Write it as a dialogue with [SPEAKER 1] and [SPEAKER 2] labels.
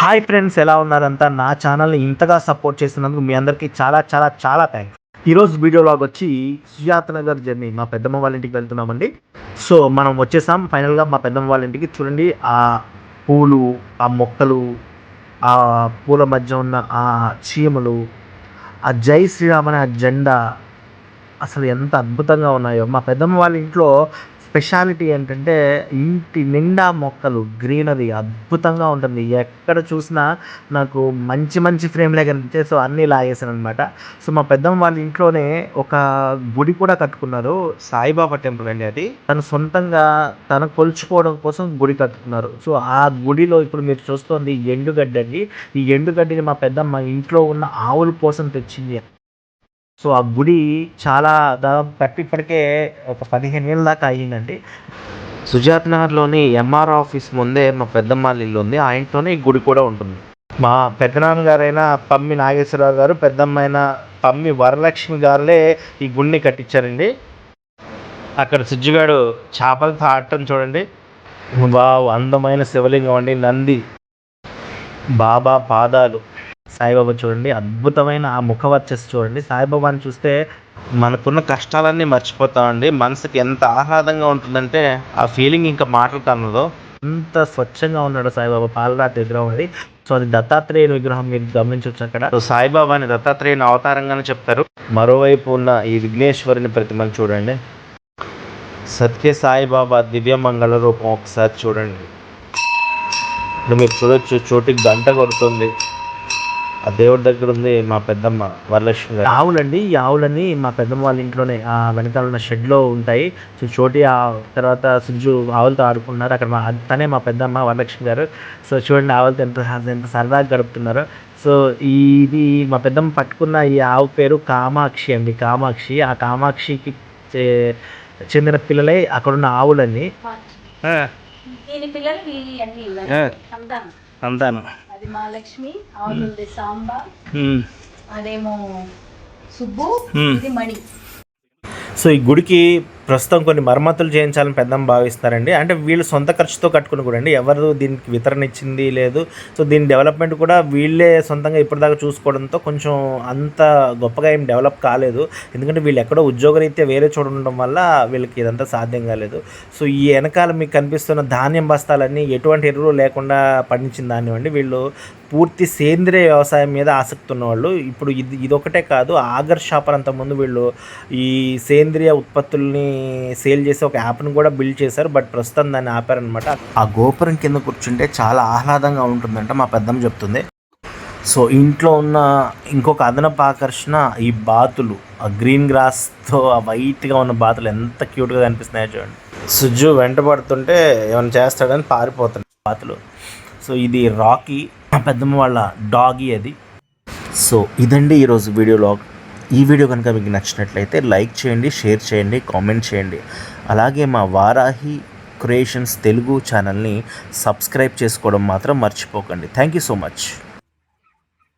[SPEAKER 1] Hi friends, ఎలా ఉన్నారంతా? నా ఛానల్ని ఇంతగా సపోర్ట్ చేస్తున్నందుకు మీ అందరికీ చాలా చాలా చాలా థ్యాంక్స్. ఈరోజు వీడియోలాగ్ వచ్చి సుజాత నగర్ జర్నీ, మా పెద్దమ్మ వాళ్ళ ఇంటికి వెళ్తున్నామండి. సో మనం వచ్చేసాం ఫైనల్గా మా పెద్దమ్మ వాళ్ళ ఇంటికి. చూడండి, ఆ పూలు, ఆ మొక్కలు, ఆ పూల మధ్య ఉన్న ఆ చీమలు, ఆ జై శ్రీరామ్ అనే ఆ జెండా అసలు ఎంత అద్భుతంగా ఉన్నాయో. మా పెద్దమ్మ వాళ్ళ ఇంట్లో స్పెషాలిటీ ఏంటంటే ఇంటి నిండా మొక్కలు, గ్రీనరీ అద్భుతంగా ఉంటుంది. ఎక్కడ చూసినా నాకు మంచి మంచి ఫ్రేమ్లే కనిపించాయి. సో అన్నీ లాగేసాను అనమాట. సో మా పెద్దమ్మ వాళ్ళ ఇంట్లోనే ఒక గుడి కూడా కట్టుకున్నారు. సాయిబాబా టెంపుల్ అండి అది. తను సొంతంగా తను కొలుచుకోవడం కోసం గుడి కట్టుకున్నారు. సో ఆ గుడిలో ఇప్పుడు మీరు చూస్తుంది ఎండుగడ్డి అండి. ఈ ఎండుగడ్డిని మా పెద్దమ్మ ఇంట్లో ఉన్న ఆవుల కోసం తెచ్చింది. సో ఆ గుడి చాలా దాదాపు కట్టి ఇప్పటికే ఒక 15 ఏళ్ళ దాకా అయ్యిందండి. సుజాత్ నగర్లోని ఎంఆర్ ఆఫీస్ ముందే మా పెద్దమ్మ వాళ్ళ ఇల్లు ఉంది. ఆ ఇంట్లోనే ఈ గుడి కూడా ఉంటుంది. మా పెద్దనాన్నగారైన పమ్మి నాగేశ్వరరావు గారు, పెద్దమ్మ అయిన పమ్మి వరలక్ష్మి గారులే ఈ గుడిని కట్టించారండి. అక్కడ సుజ్జుగాడు చేపలతో ఆడటం చూడండి. వావ్, అందమైన శివలింగం అండి. నంది, బాబా పాదాలు, సాయిబాబా చూడండి, అద్భుతమైన ఆ ముఖవర్చస్సు చూడండి. సాయిబాబాని చూస్తే మనకున్న కష్టాలన్నీ మర్చిపోతామండి. మనసుకి ఎంత ఆహ్లాదంగా ఉంటుందంటే ఆ ఫీలింగ్ ఇంకా మాటలతో అందదు. అంత స్వచ్ఛంగా ఉన్నాడు సాయిబాబా. పాలరాతి విగ్రహం అది. సో అది దత్తాత్రేయుని విగ్రహం, మీరు గమనించవచ్చు అక్కడ. సో సాయిబాబాని దత్తాత్రేయుని అవతారంగానే చెప్తారు. మరోవైపు ఉన్న ఈ విఘ్నేశ్వరుని ప్రతిమను చూడండి. సత్య సాయిబాబా దివ్య మంగళ రూపం ఒకసారి చూడండి. ఇప్పుడు మీరు చూడొచ్చు, చోటికి గంట కొడుతుంది. ఆ దేవుడి దగ్గర ఉంది మా పెద్దమ్మ వరలక్ష్మి గారు. ఆవులండి, ఈ ఆవులన్నీ మా పెద్దమ్మ వాళ్ళ ఇంట్లోనే ఆ వెనకాల ఉన్న షెడ్లో ఉంటాయి. సో చోటి ఆ తర్వాత సుజ్జు ఆవులతో ఆడుకుంటున్నారు అక్కడ. తనే మా పెద్దమ్మ వరలక్ష్మి గారు. సో చూడండి, ఆవులతో ఎంత సరదాగా గడుపుతున్నారు. సో ఇది మా పెద్దమ్మ పట్టుకున్న ఈ ఆవు పేరు కామాక్షి అండి. కామాక్షి. ఆ కామాక్షికి చెందిన పిల్లలే అక్కడున్న ఆవులన్నీ. అంతాను.
[SPEAKER 2] అది మహాలక్ష్మి, ఆవులుంది సాంబ, అదేమో సుబ్బు, ఇది మణి.
[SPEAKER 1] సో ఈ గుడికి ప్రస్తుతం కొన్ని మరమ్మతులు చేయించాలని పెద్దమ్మ భావిస్తున్నారండి. అంటే వీళ్ళు సొంత ఖర్చుతో కట్టుకుని కూడా అండి, ఎవరు దీనికి వితరణ ఇచ్చింది లేదు. సో దీని డెవలప్మెంట్ కూడా వీళ్ళే సొంతంగా ఇప్పటిదాకా చూసుకోవడంతో కొంచెం అంత గొప్పగా ఏం డెవలప్ కాలేదు. ఎందుకంటే వీళ్ళు ఎక్కడో ఉద్యోగరీత్యా వేరే చోట ఉండడం వల్ల వీళ్ళకి ఇదంతా సాధ్యం కాలేదు. సో ఈ వెనకాల మీకు కనిపిస్తున్న ధాన్యం బస్తాలన్నీ ఎటువంటి ఎరువులు లేకుండా పండించిన ధాన్యం అండి. వీళ్ళు పూర్తి సేంద్రియ వ్యవసాయం మీద ఆసక్తి ఉన్నవాళ్ళు. ఇప్పుడు ఇదొకటే కాదు, ఆగర్ షాపర్ అంతకుముందు వీళ్ళు ఈ సేంద్రియ ఉత్పత్తుల్ని సేల్ చేసి ఒక యాప్ను కూడా బిల్డ్ చేశారు. బట్ ప్రస్తుతం దాన్ని ఆపారనమాట. ఆ గోపురం కింద కూర్చుంటే చాలా ఆహ్లాదంగా ఉంటుందంట మా పెద్దమ్మ చెప్తుంది. సో ఇంట్లో ఉన్న ఇంకొక అదనపు ఆకర్షణ ఈ బాతులు. ఆ గ్రీన్ గ్రాస్తో ఆ వైట్గా ఉన్న బాతులు ఎంత క్యూట్గా కనిపిస్తున్నాయో చూడండి. సుజ్జు వెంటబడుతుంటే ఏమైనా చేస్తాడని పారిపోతున్నాయి బాతులు. సో ఇది రాకీ, మా పెద్దమ్మ వాళ్ళ డాగీ అది. సో ఇదండి ఈరోజు వీడియోలాగ్. ఈ వీడియో కనుక మీకు నచ్చినట్లయితే లైక్ చేయండి, షేర్ చేయండి, కామెంట్ చేయండి. అలాగే మా వారాహి క్రియేషన్స్ తెలుగు ఛానల్ని సబ్స్క్రైబ్ చేసుకోవడం మాత్రం మర్చిపోకండి. Thank you so much.